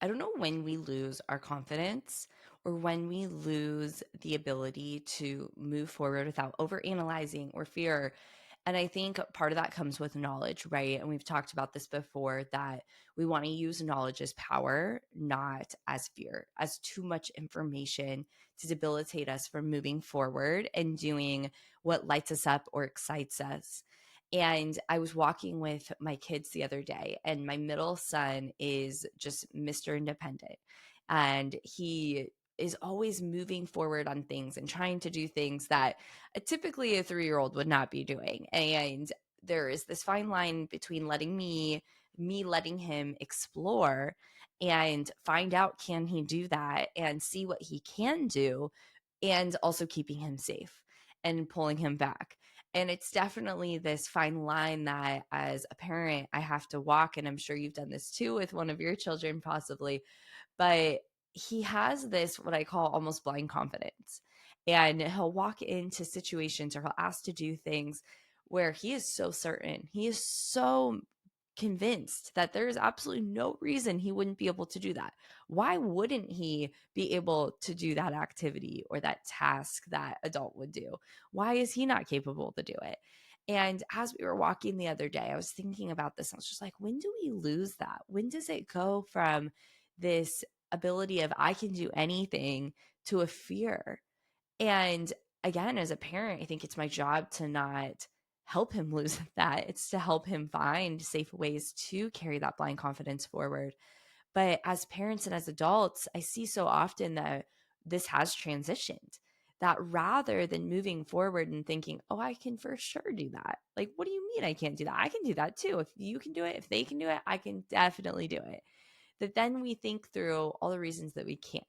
I don't know when we lose our confidence or when we lose the ability to move forward without overanalyzing or fear. And I think part of that comes with knowledge, right? And we've talked about this before that we want to use knowledge as power, not as fear, as too much information to debilitate us from moving forward and doing what lights us up or excites us. And I was walking with my kids the other day, and my middle son is just Mr. Independent. And he is always moving forward on things and trying to do things that typically a 3-year-old would not be doing. And there is this fine line between me letting him explore and find out can he do that and see what he can do, and also keeping him safe and pulling him back. And it's definitely this fine line that as a parent I have to walk, and I'm sure you've done this too with one of your children possibly, but he has this what I call almost blind confidence. And he'll walk into situations or he'll ask to do things where he is so certain, he is so convinced that there is absolutely no reason he wouldn't be able to do that. Why wouldn't he be able to do that activity or that task that adult would do? Why is he not capable to do it? And as we were walking the other day, I was thinking about this. I was just like, when do we lose that? When does it go from this ability of I can do anything to a fear? And again, as a parent, I think it's my job to not help him lose that. It's to help him find safe ways to carry that blind confidence forward. But as parents and as adults, I see so often that this has transitioned. That rather than moving forward and thinking, oh, I can for sure do that. Like, what do you mean I can't do that? I can do that too. If you can do it, if they can do it, I can definitely do it. That then we think through all the reasons that we can't,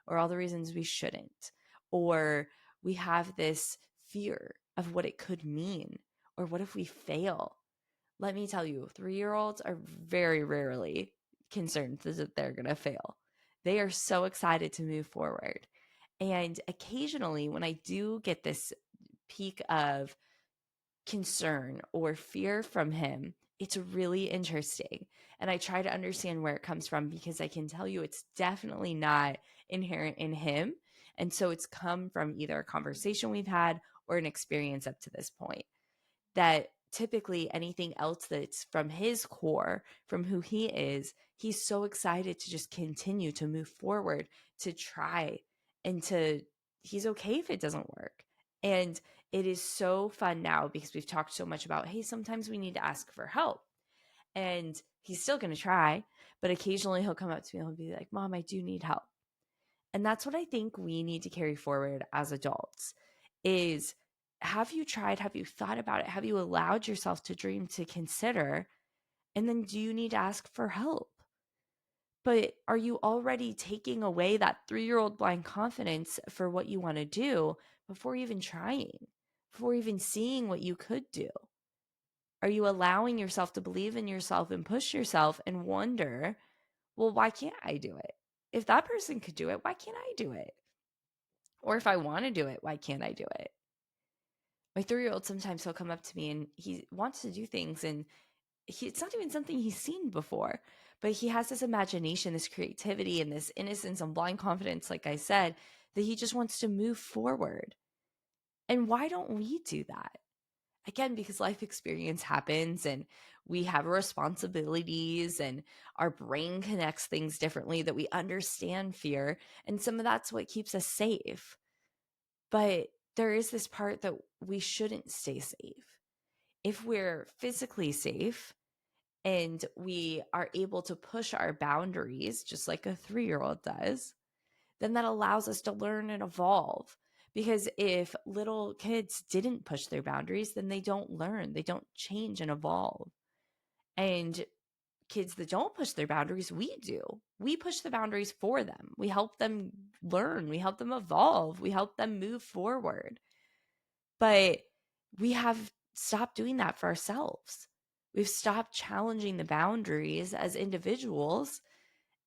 or all the reasons we shouldn't, or we have this fear of what it could mean, or what if we fail? Let me tell you, 3-year-olds are very rarely concerned that they're going to fail. They are so excited to move forward. And occasionally, when I do get this peak of concern or fear from him, it's really interesting. And I try to understand where it comes from because I can tell you it's definitely not inherent in him. And so it's come from either a conversation we've had or an experience up to this point. That typically anything else that's from his core, from who he is, he's so excited to just continue to move forward, to try, and to, he's okay if it doesn't work. And it is so fun now because we've talked so much about, hey, sometimes we need to ask for help. And he's still going to try, but occasionally he'll come up to me and he'll be like, Mom, I do need help. And that's what I think we need to carry forward as adults is, have you tried? Have you thought about it? Have you allowed yourself to dream, to consider? And then do you need to ask for help? But are you already taking away that 3-year-old blind confidence for what you want to do before even trying, before even seeing what you could do? Are you allowing yourself to believe in yourself and push yourself and wonder, well, why can't I do it? If that person could do it, why can't I do it? Or if I want to do it, why can't I do it? My 3-year-old, sometimes he'll come up to me and he wants to do things, and it's not even something he's seen before, but he has this imagination, this creativity, and this innocence and blind confidence, like I said, that he just wants to move forward. And why don't we do that? Again, because life experience happens and we have responsibilities and our brain connects things differently, that we understand fear. And some of that's what keeps us safe. But there is this part that we shouldn't stay safe. If we're physically safe and we are able to push our boundaries, just like a 3-year-old does, then that allows us to learn and evolve. Because if little kids didn't push their boundaries, then they don't learn, they don't change and evolve. And kids that don't push their boundaries, we do. We push the boundaries for them. We help them learn, we help them evolve, we help them move forward. But we have stopped doing that for ourselves. We've stopped challenging the boundaries as individuals,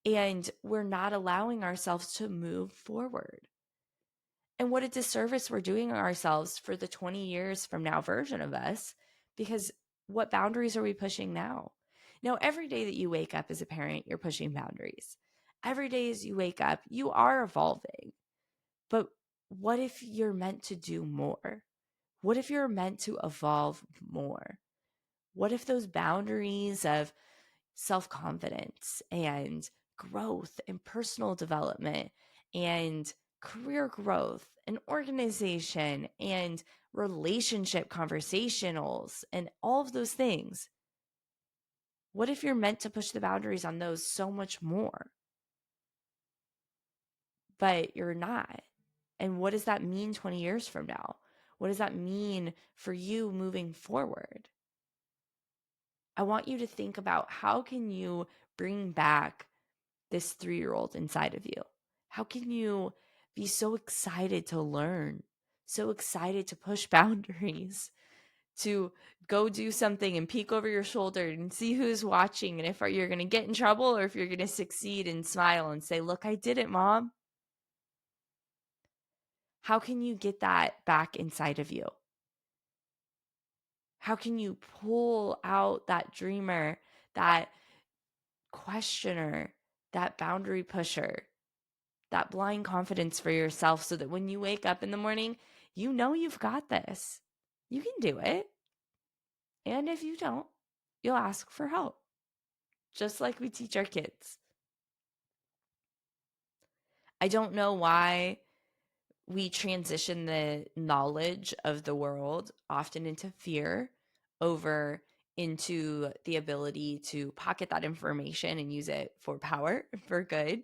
and we're not allowing ourselves to move forward. And what a disservice we're doing ourselves for the 20 years from now version of us, because what boundaries are we pushing now? Now, every day that you wake up as a parent, you're pushing boundaries. Every day as you wake up, you are evolving. But what if you're meant to do more? What if you're meant to evolve more? What if those boundaries of self confidence and growth and personal development and career growth and organization and relationship conversationals and all of those things? What if you're meant to push the boundaries on those so much more, but you're not? And what does that mean 20 years from now? What does that mean for you moving forward? I want you to think about how can you bring back this 3-year-old inside of you? How can you be so excited to learn, so excited to push boundaries, to go do something and peek over your shoulder and see who's watching and if you're going to get in trouble or if you're going to succeed and smile and say, "Look, I did it, Mom." How can you get that back inside of you? How can you pull out that dreamer, that questioner, that boundary pusher, that blind confidence for yourself so that when you wake up in the morning, you know you've got this. You can do it. And if you don't, you'll ask for help, just like we teach our kids. I don't know why we transition the knowledge of the world often into fear over into the ability to pocket that information and use it for power, for good.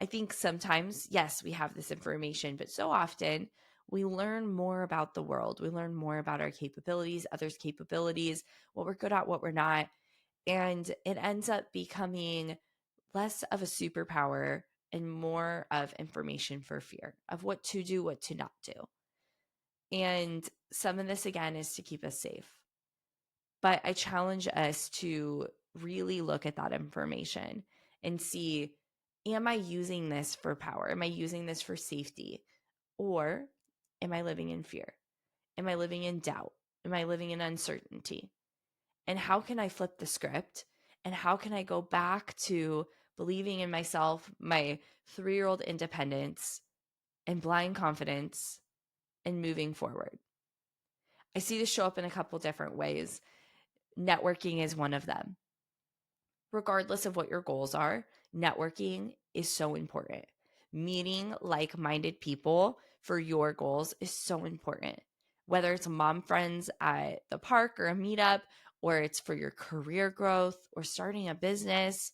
I think sometimes, yes, we have this information, but so often we learn more about the world. We learn more about our capabilities, others' capabilities, what we're good at, what we're not. And it ends up becoming less of a superpower and more of information for fear of what to do, what to not do. And some of this, again, is to keep us safe. But I challenge us to really look at that information and see, am I using this for power? Am I using this for safety? Or am I living in fear? Am I living in doubt? Am I living in uncertainty? And how can I flip the script? And how can I go back to believing in myself, my 3-year-old independence and blind confidence and moving forward? I see this show up in a couple different ways. Networking is one of them. Regardless of what your goals are, networking is so important. Meeting like minded people for your goals is so important. Whether it's mom friends at the park or a meetup, or it's for your career growth, or starting a business,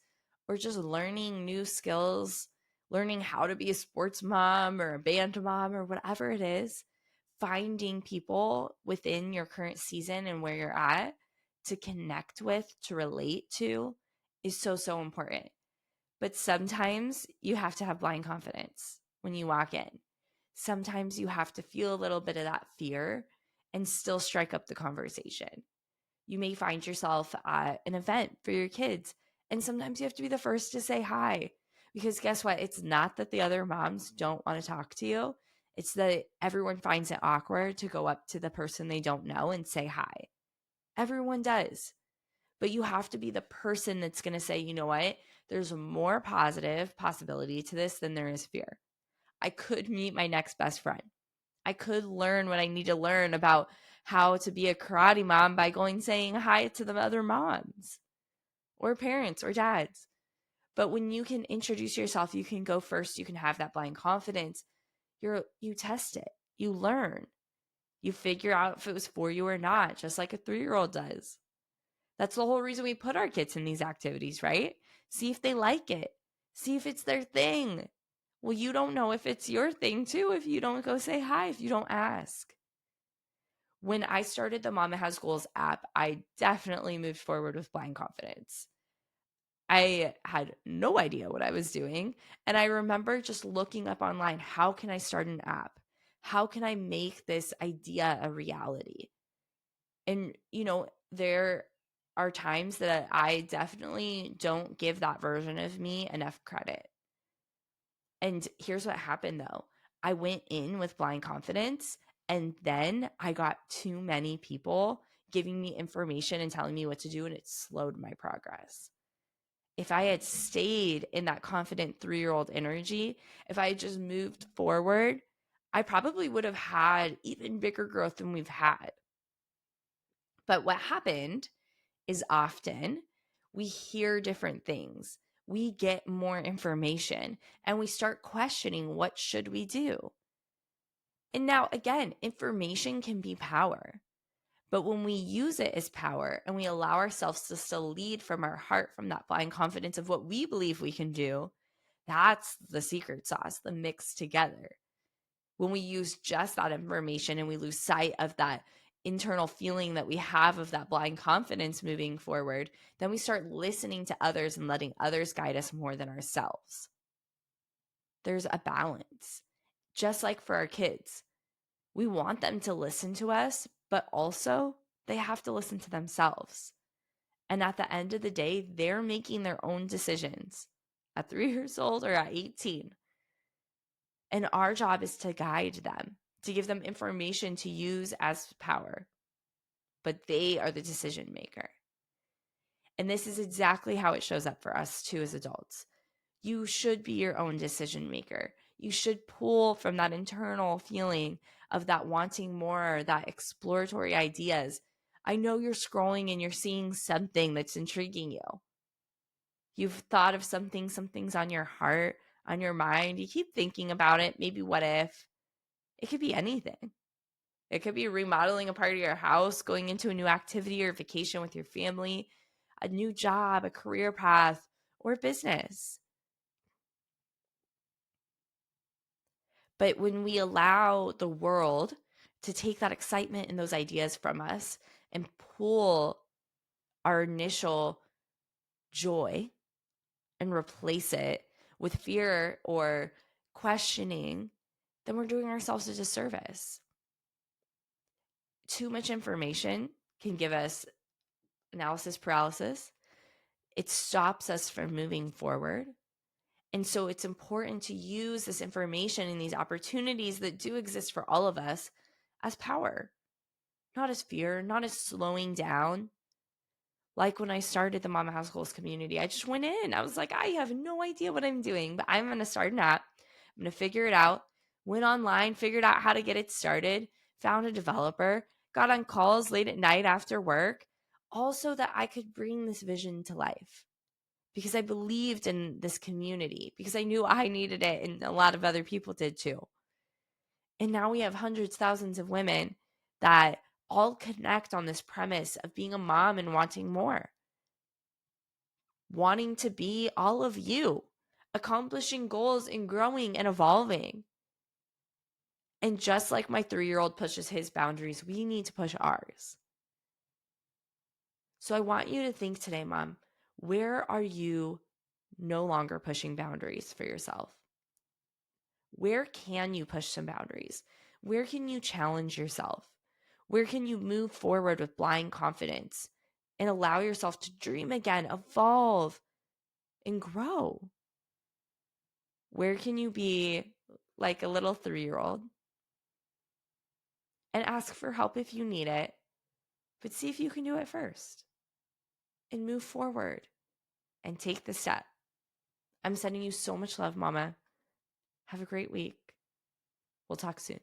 or just learning new skills, learning how to be a sports mom or a band mom or whatever it is, finding people within your current season and where you're at to connect with, to relate to, is so, so important. But sometimes you have to have blind confidence when you walk in. Sometimes you have to feel a little bit of that fear and still strike up the conversation. You may find yourself at an event for your kids, and sometimes you have to be the first to say hi. Because guess what? It's not that the other moms don't want to talk to you. It's that everyone finds it awkward to go up to the person they don't know and say hi. Everyone does. But you have to be the person that's going to say, you know what? There's a more positive possibility to this than there is fear. I could meet my next best friend. I could learn what I need to learn about how to be a karate mom by going saying hi to the other moms or parents or dads. But when you can introduce yourself, you can go first, you can have that blind confidence. You test it. You learn. You figure out if it was for you or not, just like a 3-year-old does. That's the whole reason we put our kids in these activities, right? See if they like it. See if it's their thing. Well, you don't know if it's your thing too if you don't go say hi, if you don't ask. When I started the Momma Has Goals app, I definitely moved forward with blind confidence. I had no idea what I was doing. And I remember just looking up online, how can I start an app? How can I make this idea a reality? And, there are times that I definitely don't give that version of me enough credit. And here's what happened though. I went in with blind confidence, and then I got too many people giving me information and telling me what to do, and it slowed my progress. If I had stayed in that confident 3-year-old energy, if I had just moved forward, I probably would have had even bigger growth than we've had. But what happened is often we hear different things. We get more information and we start questioning, what should we do? And now, again, information can be power. But when we use it as power and we allow ourselves to still lead from our heart, from that blind confidence of what we believe we can do, that's the secret sauce, the mix together. When we use just that information and we lose sight of that internal feeling that we have of that blind confidence moving forward, then we start listening to others and letting others guide us more than ourselves. There's a balance. Just like for our kids, we want them to listen to us, but also they have to listen to themselves. And at the end of the day, they're making their own decisions at 3 years old or at 18. And our job is to guide them, to give them information to use as power. But they are the decision maker. And this is exactly how it shows up for us too as adults. You should be your own decision maker. You should pull from that internal feeling of that wanting more, that exploratory ideas. I know you're scrolling and you're seeing something that's intriguing you. You've thought of something's on your heart, on your mind. You keep thinking about it. Maybe what if? It could be anything. It could be remodeling a part of your house, going into a new activity or vacation with your family, a new job, a career path, or business. But when we allow the world to take that excitement and those ideas from us and pull our initial joy and replace it with fear or questioning, then we're doing ourselves a disservice. Too much information can give us analysis paralysis. It stops us from moving forward. And so it's important to use this information and these opportunities that do exist for all of us as power, not as fear, not as slowing down. Like when I started the Momma Has Goals community, I just went in. I was like, I have no idea what I'm doing, but I'm going to start an app. I'm going to figure it out. Went online, figured out how to get it started, found a developer, got on calls late at night after work, all so that I could bring this vision to life. Because I believed in this community, because I knew I needed it and a lot of other people did too. And now we have hundreds, thousands of women that all connect on this premise of being a mom and wanting more, wanting to be all of you, accomplishing goals and growing and evolving. And just like my 3-year-old pushes his boundaries, we need to push ours. So I want you to think today, Mom, where are you no longer pushing boundaries for yourself? Where can you push some boundaries? Where can you challenge yourself? Where can you move forward with blind confidence and allow yourself to dream again, evolve, and grow? Where can you be like a little 3-year-old and ask for help if you need it, but see if you can do it first and move forward and take the step. I'm sending you so much love, Mama. Have a great week. We'll talk soon.